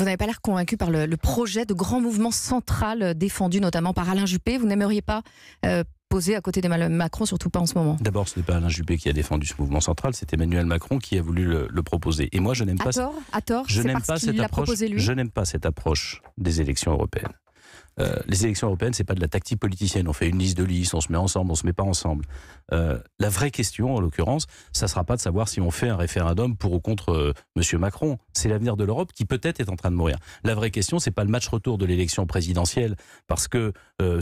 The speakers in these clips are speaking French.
n'avez pas l'air convaincu par le projet de grand mouvement central défendu notamment par Alain Juppé. Vous n'aimeriez pas poser à côté d'Emmanuel Macron, surtout pas en ce moment. D'abord, ce n'est pas Alain Juppé qui a défendu ce mouvement central, c'est Emmanuel Macron qui a voulu le proposer. Et moi, je n'aime pas. À tort, je c'est n'aime parce pas qu'il cette l'a approche. proposé lui. Je n'aime pas cette approche des élections européennes. Les élections européennes, c'est pas de la tactique politicienne. On fait une liste de listes, on se met ensemble, on se met pas ensemble. La vraie question, en l'occurrence, ça sera pas de savoir si on fait un référendum pour ou contre Monsieur Macron. C'est l'avenir de l'Europe qui peut-être est en train de mourir. La vraie question, c'est pas le match retour de l'élection présidentielle parce que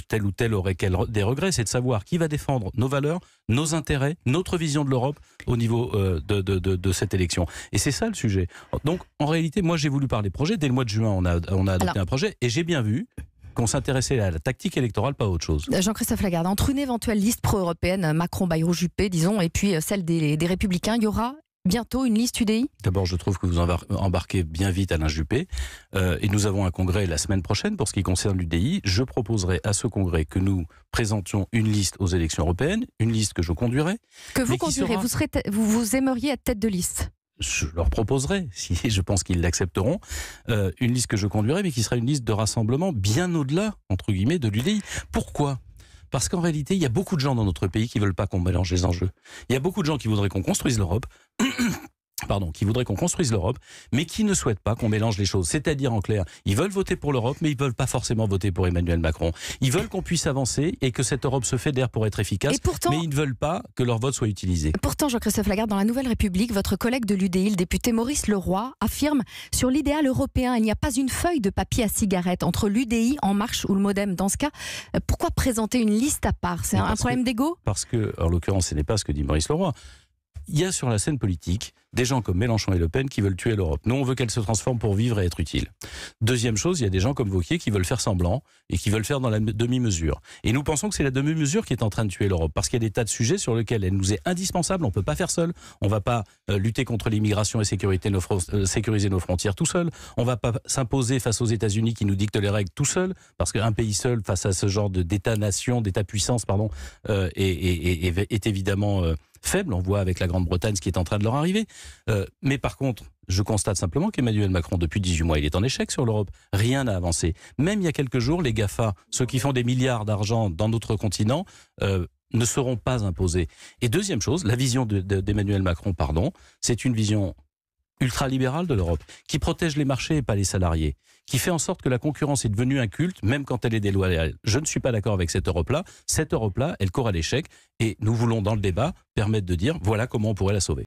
tel ou tel aurait des regrets. C'est de savoir qui va défendre nos valeurs, nos intérêts, notre vision de l'Europe au niveau de cette élection. Et c'est ça le sujet. Donc, en réalité, moi, j'ai voulu parler projet. Dès le mois de juin, on a adopté un projet et j'ai bien vu qu'on s'intéressait à la tactique électorale, pas à autre chose. Jean-Christophe Lagarde, entre une éventuelle liste pro-européenne, Macron, Bayrou, Juppé, disons, et puis celle des Républicains, il y aura bientôt une liste UDI? D'abord, je trouve que vous embarquez bien vite Alain Juppé. Et nous avons un congrès la semaine prochaine pour ce qui concerne l'UDI. Je proposerai à ce congrès que nous présentions une liste aux élections européennes, une liste que je conduirai. Que vous conduirez, vous aimeriez être tête de liste? Je leur proposerai, si je pense qu'ils l'accepteront, une liste que je conduirai, mais qui sera une liste de rassemblement bien au-delà, entre guillemets, de l'UDI. Pourquoi ? Parce qu'en réalité, il y a beaucoup de gens dans notre pays qui ne veulent pas qu'on mélange les enjeux. Il y a beaucoup de gens qui voudraient qu'on construise l'Europe, mais qui ne souhaitent pas qu'on mélange les choses. C'est-à-dire, en clair, ils veulent voter pour l'Europe, mais ils ne veulent pas forcément voter pour Emmanuel Macron. Ils veulent qu'on puisse avancer et que cette Europe se fédère pour être efficace, mais ils ne veulent pas que leur vote soit utilisé. Pourtant, Jean-Christophe Lagarde, dans la Nouvelle République, votre collègue de l'UDI, le député Maurice Leroy, affirme sur l'idéal européen, il n'y a pas une feuille de papier à cigarette entre l'UDI, En Marche ou le Modem. Dans ce cas, pourquoi présenter une liste à part? C'est un problème d'ego? Parce que, en l'occurrence, ce n'est pas ce que dit Maurice Leroy. Il y a sur la scène politique des gens comme Mélenchon et Le Pen qui veulent tuer l'Europe. Nous, on veut qu'elle se transforme pour vivre et être utile. Deuxième chose, il y a des gens comme Wauquiez qui veulent faire semblant et qui veulent faire dans la demi-mesure. Et nous pensons que c'est la demi-mesure qui est en train de tuer l'Europe, parce qu'il y a des tas de sujets sur lesquels elle nous est indispensable. On ne peut pas faire seul. On ne va pas lutter contre l'immigration et sécuriser nos frontières tout seul. On ne va pas s'imposer face aux États-Unis qui nous dictent les règles tout seul, parce qu'un pays seul face à ce genre d'État-nation, d'État-puissance, est évidemment faible. On voit avec la Grande-Bretagne ce qui est en train de leur arriver. Mais par contre, je constate simplement qu'Emmanuel Macron, depuis 18 mois, il est en échec sur l'Europe. Rien n'a avancé. Même il y a quelques jours, les GAFA, ceux qui font des milliards d'argent dans notre continent, ne seront pas imposés. Et deuxième chose, la vision d'Emmanuel Macron, c'est une vision ultralibérale de l'Europe, qui protège les marchés et pas les salariés, qui fait en sorte que la concurrence est devenue un culte, même quand elle est déloyale. Je ne suis pas d'accord avec cette Europe-là. Cette Europe-là, elle court à l'échec, et nous voulons, dans le débat, permettre de dire, voilà comment on pourrait la sauver.